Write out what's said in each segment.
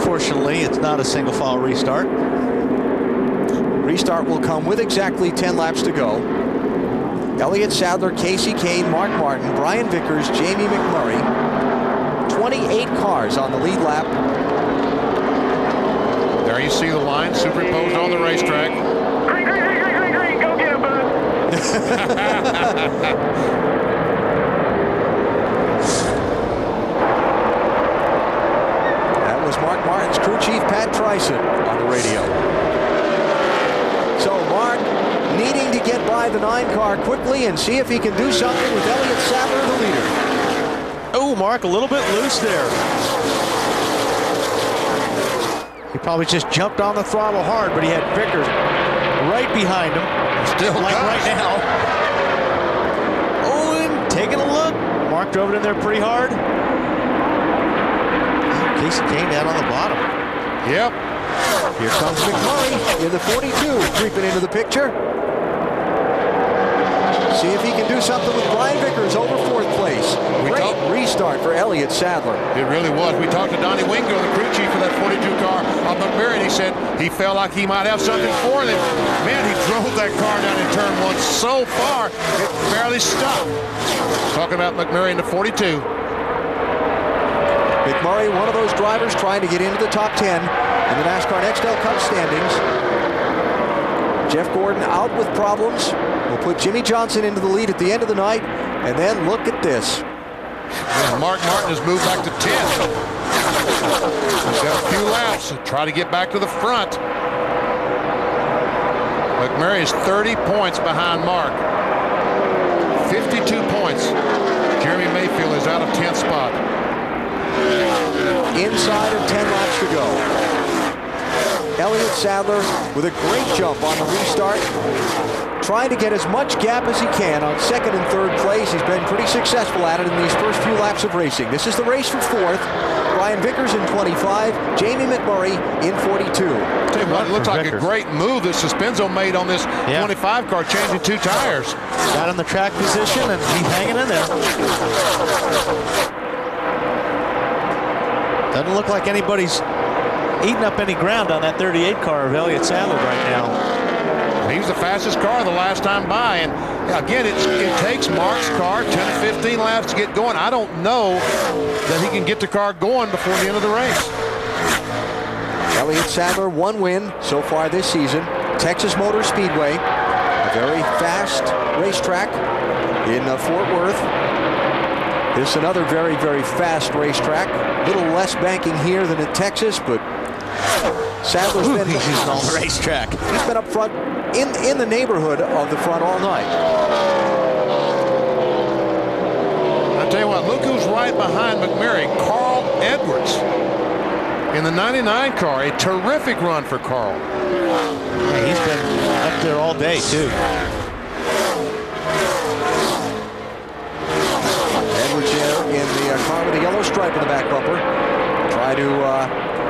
Unfortunately, it's not a single file restart. Restart will come with exactly 10 laps to go. Elliott Sadler, Casey Kane, Mark Martin, Brian Vickers, Jamie McMurray. 28 cars on the lead lap. There you see the line superimposed on the racetrack. Green, green, green, green, green, green. Go get him, bud. That was Mark Martin's crew chief, Pat Tryson, on the radio. So Mark needing to get by the 9 car quickly and see if he can do something with Elliott Sadler, the leader. Oh, Mark, a little bit loose there. He probably just jumped on the throttle hard, but he had Vickers right behind him. Still like does. right now. Oh, and taking a look. Mark drove it in there pretty hard. Casey Kane down on the bottom. Yep. Here comes McMurray in the 42, creeping into the picture. See if he can do something with Brian Vickers over 4th place. Great restart for Elliott Sadler. It really was. We talked to Donnie Wingo, the crew chief of that 42 car of McMurray, and he said he felt like he might have something for them. Man, he drove that car down in turn 1 so far, it barely stopped. Talking about McMurray in the 42. McMurray, one of those drivers trying to get into the top 10 in the NASCAR Nextel Cup standings. Jeff Gordon out with problems. We'll put Jimmy Johnson into the lead at the end of the night. And then look at this. And Mark Martin has moved back to 10th. He's got a few laps to try to get back to the front. McMurray is 30 points behind Mark. 52 points. Jeremy Mayfield is out of 10th spot. Inside of 10 laps to go. Elliott Sadler with a great jump on the restart. Trying to get as much gap as he can on 2nd and 3rd place. He's been pretty successful at it in these first few laps of racing. This is the race for 4th. Brian Vickers in 25. Jamie McMurray in 42. Tell you what, it looks like a great move that Suspenzo made on this 25 car, changing 2 tires. Got in the track position and he's hanging in there. Doesn't look like anybody's eating up any ground on that 38 car of Elliott Sadler right now. He was the fastest car the last time by, and again, it takes Mark's car 10 to 15 laps to get going. I don't know that he can get the car going before the end of the race. Elliott Sadler, 1 win so far this season. Texas Motor Speedway, a very fast racetrack in Fort Worth. This is another very, very fast racetrack. A little less banking here than in Texas, but Sadler's been on the racetrack. He's been up front in the neighborhood of the front all night. I tell you what, look who's right behind McMurray, Carl Edwards. In the 99 car, a terrific run for Carl. Yeah, he's been up there all day, too. Edwards in the car with the yellow stripe in the back bumper. Try to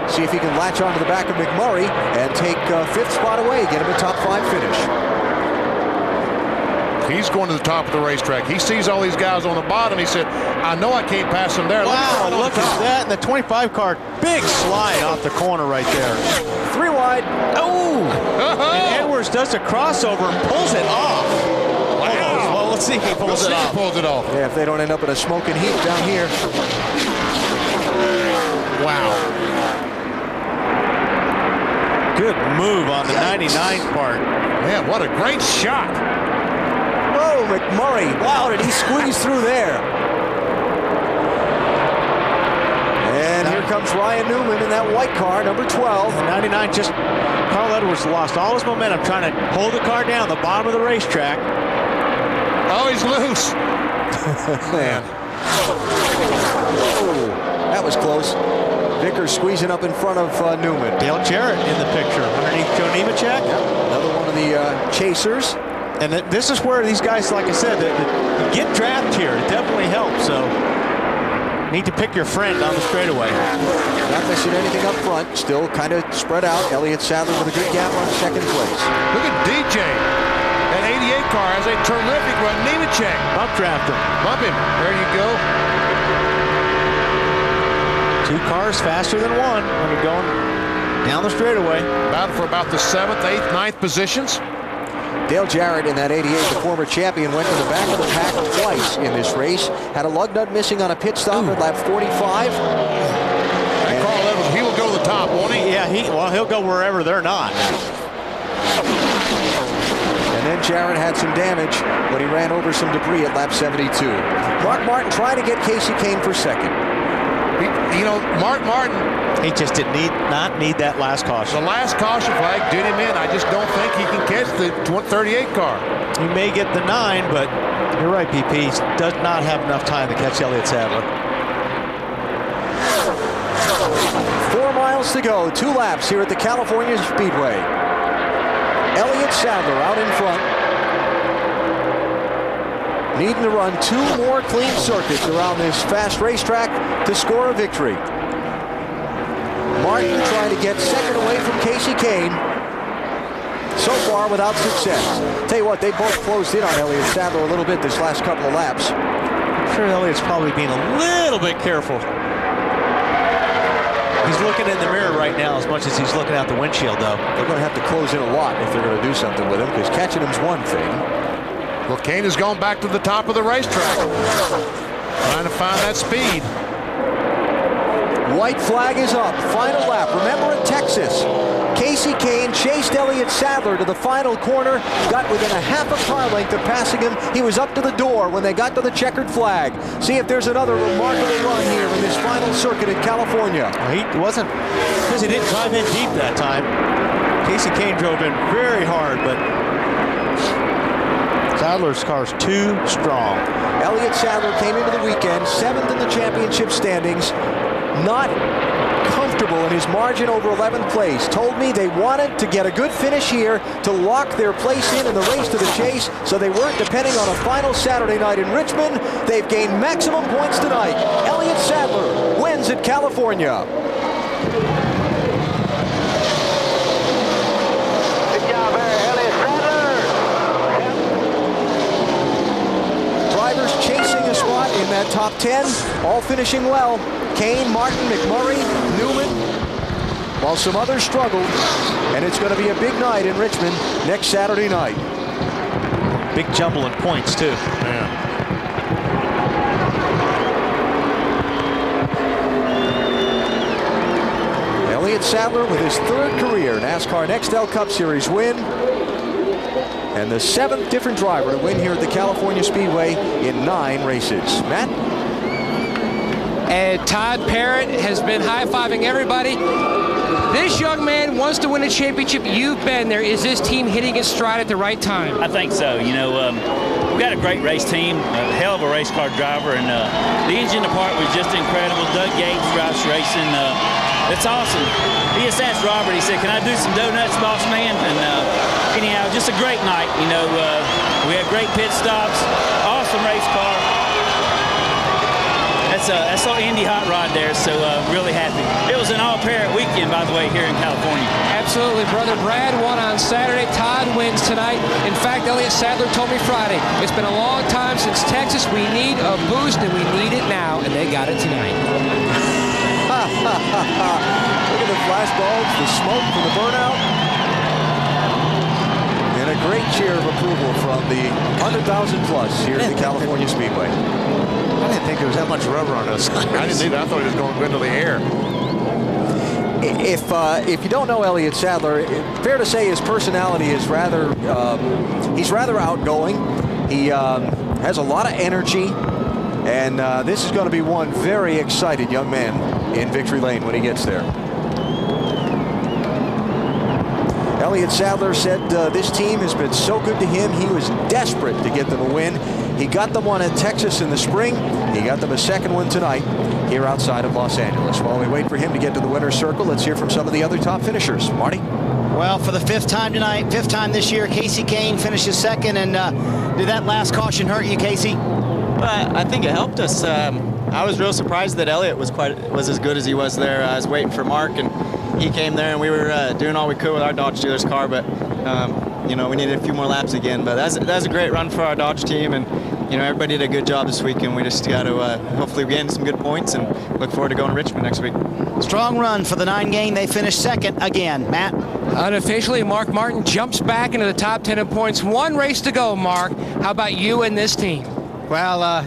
see if he can latch onto the back of McMurray and take 5th spot away, get him a top 5 finish. He's going to the top of the racetrack. He sees all these guys on the bottom. He said, I know I can't pass them there. Wow, look at that. And the 25 car, big slide off the corner right there. 3 wide. Oh! And Edwards does a crossover and pulls it off. Wow. Well, let's see if he pulls it off. Yeah, if they don't end up in a smoking heap down here. Wow. Good move on the 99 part. Man, what a great shot. Oh, McMurray. Wow, did he squeeze through there. And here comes Ryan Newman in that white car, number 12. 99 just, Carl Edwards lost all his momentum trying to hold the car down the bottom of the racetrack. Oh, he's loose. Man. Oh, that was close. Vickers squeezing up in front of Newman. Dale Jarrett in the picture underneath Joe Nemechek. Yep, another one of the chasers. And this is where these guys, like I said, get draft here. It definitely helps. So need to pick your friend on the straightaway. Not missing anything up front. Still kind of spread out. Elliott Sadler with a good gap on 2nd place. Look at DJ. That 88 car has a terrific run. Nemechek. Bump draft him. Bump him. There you go. Two cars faster than one when you're going down the straightaway. Battle for about the 7th, 8th, 9th positions. Dale Jarrett in that 88, the former champion, went to the back of the pack twice in this race. Had a lug nut missing on a pit stop at lap 45. And Carl Edwards, he will go to the top, won't he? Yeah, he'll go wherever they're not. And then Jarrett had some damage when he ran over some debris at lap 72. Mark Martin trying to get Casey Kane for second. You know, Mark Martin, he just did not need that last caution. the last caution flag did him in. I just don't think he can catch the 38 car. He may get the 9, but you're right, BP. He does not have enough time to catch Elliott Sadler. 4 miles to go, 2 laps here at the California Speedway. Elliott Sadler out in front. Needing to run 2 more clean circuits around this fast racetrack to score a victory. Martin trying to get second away from Casey Kane. So far without success. Tell you what, they both closed in on Elliott Sadler a little bit this last couple of laps. I'm sure Elliott's probably being a little bit careful. He's looking in the mirror right now as much as he's looking out the windshield, though. They're going to have to close in a lot if they're going to do something with him, because catching him's one thing. Well, Kane has gone back to the top of the racetrack, trying to find that speed. White flag is up. Final lap. Remember in Texas, Casey Kane chased Elliott Sadler to the final corner, got within a half a car length of passing him. He was up to the door when they got to the checkered flag. See if there's another remarkable run here in this final circuit in California. He wasn't, because he didn't drive in deep that time. Casey Kane drove in very hard, but Sadler's car's too strong. Elliott Sadler came into the weekend 7th in the championship standings. Not comfortable in his margin over 11th place. Told me they wanted to get a good finish here to lock their place in the race to the chase, so they weren't depending on a final Saturday night in Richmond. They've gained maximum points tonight. Elliott Sadler wins at California. Good job there, Elliott Sadler. Drivers chasing a spot in that top 10, all finishing well. Kane, Martin, McMurray, Newman, while some others struggled. And it's going to be a big night in Richmond next Saturday night. Big jumble in points, too. Yeah. Elliott Sadler with his 3rd career NASCAR Nextel Cup Series win. And the 7th different driver to win here at the California Speedway in 9 races. Matt? And Todd Parrott has been high-fiving everybody. This young man wants to win a championship. You've been there. Is this team hitting its stride at the right time? I think so. You know, we've got a great race team, a hell of a race car driver, and the engine department was just incredible. Doug Gates drives racing. It's awesome. He just asked Robert, he said, "Can I do some donuts, boss man?" And anyhow, just a great night. You know, we had great pit stops, awesome race car. That's an Indy hot rod there, so really happy. It was an all-parent weekend, by the way, here in California. Absolutely. Brother Brad won on Saturday. Todd wins tonight. In fact, Elliott Sadler told me Friday, it's been a long time since Texas. We need a boost, and we need it now, and they got it tonight. Look at the flash bulbs, the smoke from the burnout. And a great cheer of approval from the 100,000 plus here at the California Speedway. I didn't think there was that much rubber on those signs. I didn't either. I thought he was going to go into the air. If you don't know Elliott Sadler, fair to say his personality is rather, he's rather outgoing. He has a lot of energy, and this is going to be one very excited young man in victory lane when he gets there. Elliott Sadler said this team has been so good to him. He was desperate to get them a win. He got them one at Texas in the spring. He got them a second one tonight here outside of Los Angeles. While we wait for him to get to the winner's circle, let's hear from some of the other top finishers. Marty? Well, for the 5th time tonight, 5th time this year, Casey Kane finishes second. And did that last caution hurt you, Casey? Well, I think it helped us. I was real surprised that Elliott was as good as he was there. I was waiting for Mark, and he came there, and we were doing all we could with our Dodge dealer's car, but you know, we needed a few more laps again. But that's a great run for our Dodge team, and you know, everybody did a good job this weekend. We just got to hopefully gain some good points and look forward to going to Richmond next week. Strong run for the 9 game. They finished second again. Matt? Unofficially, Mark Martin jumps back into the top 10 in points. 1 race to go, Mark. How about you and this team? Well,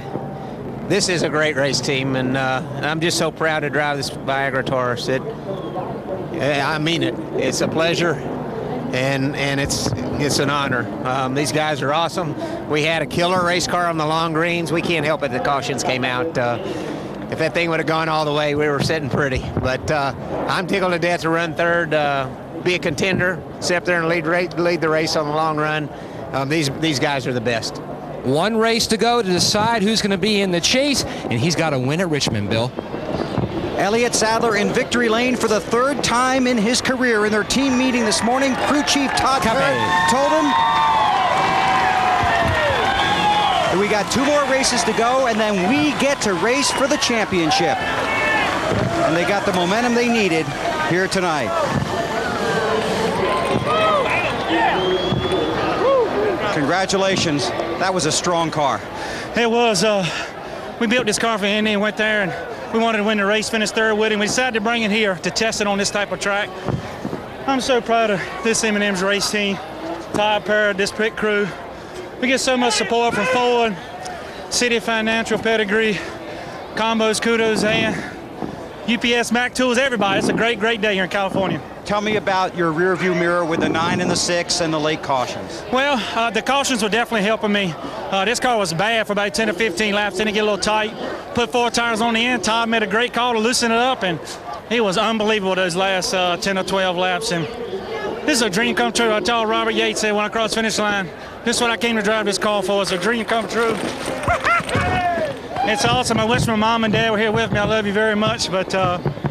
this is a great race team, and I'm just so proud to drive this Viagra Taurus. I mean it. It's a pleasure, and it's an honor. These guys are awesome. We had a killer race car on the long greens. We can't help it. The cautions came out. If that thing would have gone all the way, we were sitting pretty. But I'm tickled to death to run third, be a contender, sit up there and lead the race on the long run. These guys are the best. 1 race to go to decide who's going to be in the chase, and he's got to win at Richmond, Bill. Elliott Sadler in victory lane for the 3rd time in his career. In their team meeting this morning, crew chief Todd Parrott told him that we got 2 more races to go, and then we get to race for the championship. And they got the momentum they needed here tonight. Congratulations. That was a strong car. It was. We built this car for Andy and went there, and we wanted to win the race, finish third with him. We decided to bring it here to test it on this type of track. I'm so proud of this M&M's race team, Todd Parrott, this pit crew. We get so much support from Ford, City Financial, Pedigree, Combos, Kudos, and UPS, Mac Tools, everybody. It's a great, great day here in California. Tell me about your rear view mirror with the 9 and the 6 and the late cautions. Well, the cautions were definitely helping me. This car was bad for about 10 to 15 laps. Then it get a little tight. Put 4 tires on the end. Todd made a great call to loosen it up, and it was unbelievable those last 10 or 12 laps. And this is a dream come true. I told Robert Yates said when I crossed the finish line, this is what I came to drive this car for. It's a dream come true. It's awesome. I wish my mom and dad were here with me. I love you very much, but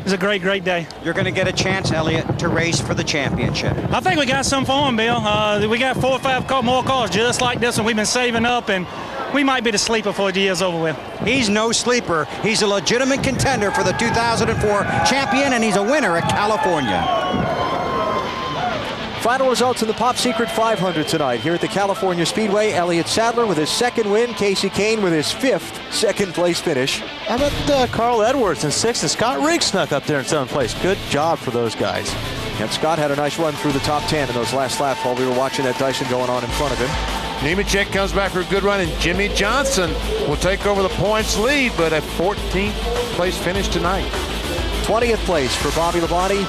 it's a great, great day. You're going to get a chance, Elliott, to race for the championship. I think we got some for him, Bill. We got 4 or 5 more cars just like this one. We've been saving up, and we might be the sleeper before the year's over with. He's no sleeper. He's a legitimate contender for the 2004 champion, and he's a winner at California. Final results in the Pop Secret 500 tonight here at the California Speedway. Elliott Sadler with his 2nd win. Casey Kane with his 5th second-place finish. How about Carl Edwards in 6th, and Scott Riggs snuck up there in 7th place. Good job for those guys. And Scott had a nice run through the top 10 in those last laps while we were watching that Dyson going on in front of him. Nemechek comes back for a good run, and Jimmy Johnson will take over the points lead, but a 14th place finish tonight. 20th place for Bobby Labonte.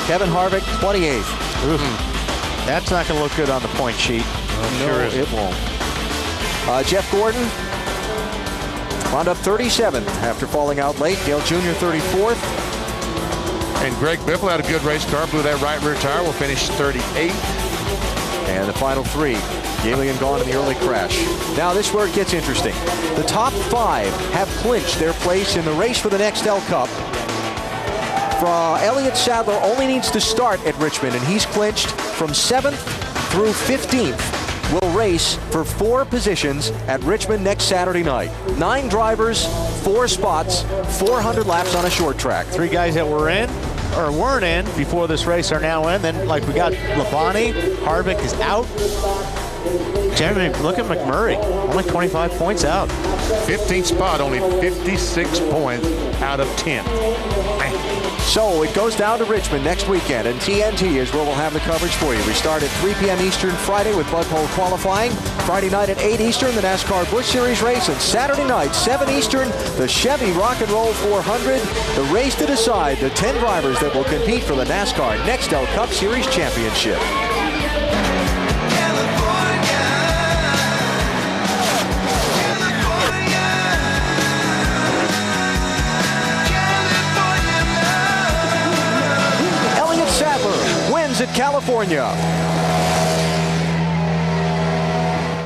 Kevin Harvick, 28th. That's not going to look good on the point sheet. No, it won't. Jeff Gordon wound up 37th after falling out late. Dale Jr. 34th. And Greg Biffle had a good race car, blew that right rear tire, will finish 38th. And the final 3, Galian gone in the early crash. Now this is where it gets interesting. The top 5 have clinched their place in the race for the Nextel Cup. Elliott Sadler only needs to start at Richmond, and he's clinched from 7th through 15th. Will race for 4 positions at Richmond next Saturday night. 9 drivers, 4 spots, 400 laps on a short track. 3 guys that were in or weren't in before this race are now in. Then, like, we got Labonte, Harvick is out. Jeremy, look at McMurray, only 25 points out. 15th spot, only 56 points out of 10. So it goes down to Richmond next weekend, and TNT is where we'll have the coverage for you. We start at 3 p.m. Eastern Friday with Bud Pole qualifying. Friday night at 8 Eastern, the NASCAR Busch Series race, and Saturday night, 7 Eastern, the Chevy Rock and Roll 400, the race to decide the 10 drivers that will compete for the NASCAR Nextel Cup Series Championship. At California.